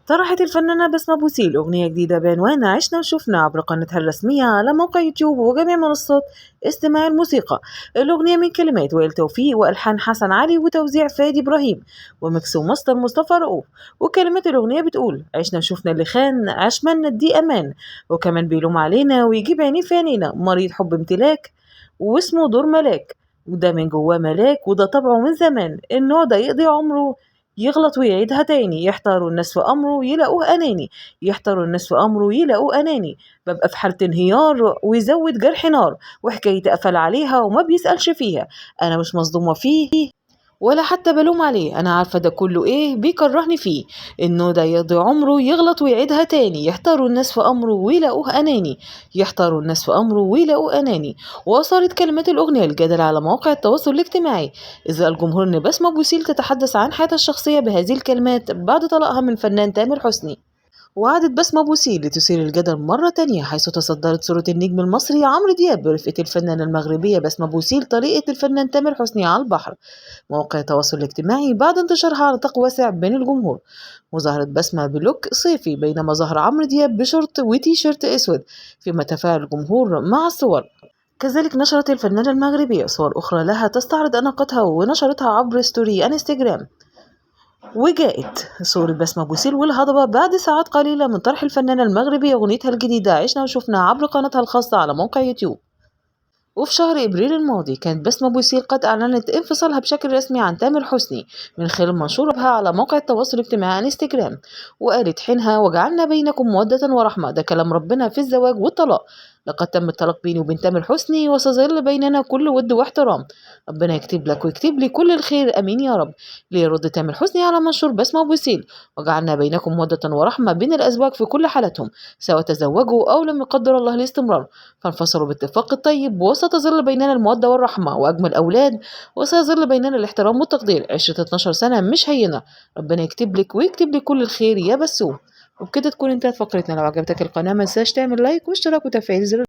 طرحت الفنانة بسمة بوسيل أغنية جديدة بعنوان عشنا وشفنا عبر قناتها الرسمية على موقع يوتيوب وجميع منصات استماع الموسيقى. الأغنية من كلمات وائل توفيق وألحان حسن علي وتوزيع فادي إبراهيم وميكس وماستر مصطفى رؤوف. وكلمات الأغنية بتقول عشنا وشفنا اللي خان عشمنا ندي أمان، وكمان بيلوم علينا ويجيب عينيه في عينينا مريض حب امتلاك واسمه دور ملاك، وده من جواه ملاك وده طبعه من زمان، النوع ده يقضي عمره يغلط ويعيدها تاني، يحتاروا الناس في أمره يلاقوه أناني، يحتاروا الناس في أمره يلاقوه أناني، ببقى في حالة انهيار ويزود جرح نار، وحكايتي قفل عليها وما بيسألش فيها، أنا مش مصدومة فيه ولا حتى بلوم عليه، أنا عارفة ده كله إيه بيكرهني فيه، إنه ده يقضي عمره يغلط ويعيدها تاني، يحتاروا الناس في أمره ويلاقوه أناني، يحتاروا الناس في أمره ويلاقوه أناني. وأثارت كلمات الأغنية الجدل على مواقع التواصل الاجتماعي، إذ الجمهور إن بسمة بوسيل تتحدث عن حياتها الشخصية بهذه الكلمات بعد طلاقها من الفنان تامر حسني. وعادت بسمة بوسيل لتثير الجدل مرة تانية، حيث تصدرت صورة النجم المصري عمرو دياب برفقة الفنانة المغربية بسمة بوسيل طريقة الفنان تامر حسني على البحر مواقع التواصل الاجتماعي بعد انتشارها على نطاق واسع بين الجمهور. وظهرت بسمة بلوك صيفي بينما ظهر عمرو دياب بشورت وتي شيرت اسود، فيما تفاعل الجمهور مع الصور. كذلك نشرت الفنانة المغربية صور أخرى لها تستعرض أناقتها ونشرتها عبر ستوري انستجرام. وجاءت صورة بسمة بوسيل والهضبة بعد ساعات قليلة من طرح الفنانة المغربية أغنيتها الجديدة عشنا وشفنا عبر قناتها الخاصة على موقع يوتيوب. وفي شهر إبريل الماضي كانت بسمة بوسيل قد أعلنت انفصالها بشكل رسمي عن تامر حسني من خلال منشور بها على موقع التواصل الاجتماعي انستجرام، وقالت حينها وجعلنا بينكم مودة ورحمة، ده كلام ربنا في الزواج والطلاق، لقد تم الطلاق بيني وبين تامر حسني وسيظل بيننا كل ود واحترام، ربنا يكتب لك ويكتب لي كل الخير امين يا رب. ليرد تامر حسني على منشور بسمة بوسيل وجعلنا بينكم مودة ورحمة بين الأزواج في كل حالتهم سواء تزوجوا أو لم يقدر الله الاستمرار، فانفصلوا باتفاق الطيب وستظل بيننا المودة والرحمة وأجمل أولاد، وسيظل بيننا الاحترام والتقدير، عشرة 12 سنة مش هينة، ربنا يكتب لك ويكتب لي كل الخير يا بسوم. وبكده تكون انتهت فقرتنا، لو عجبتك القناة ما تنساش تعمل لايك واشتراك وتفعيل زر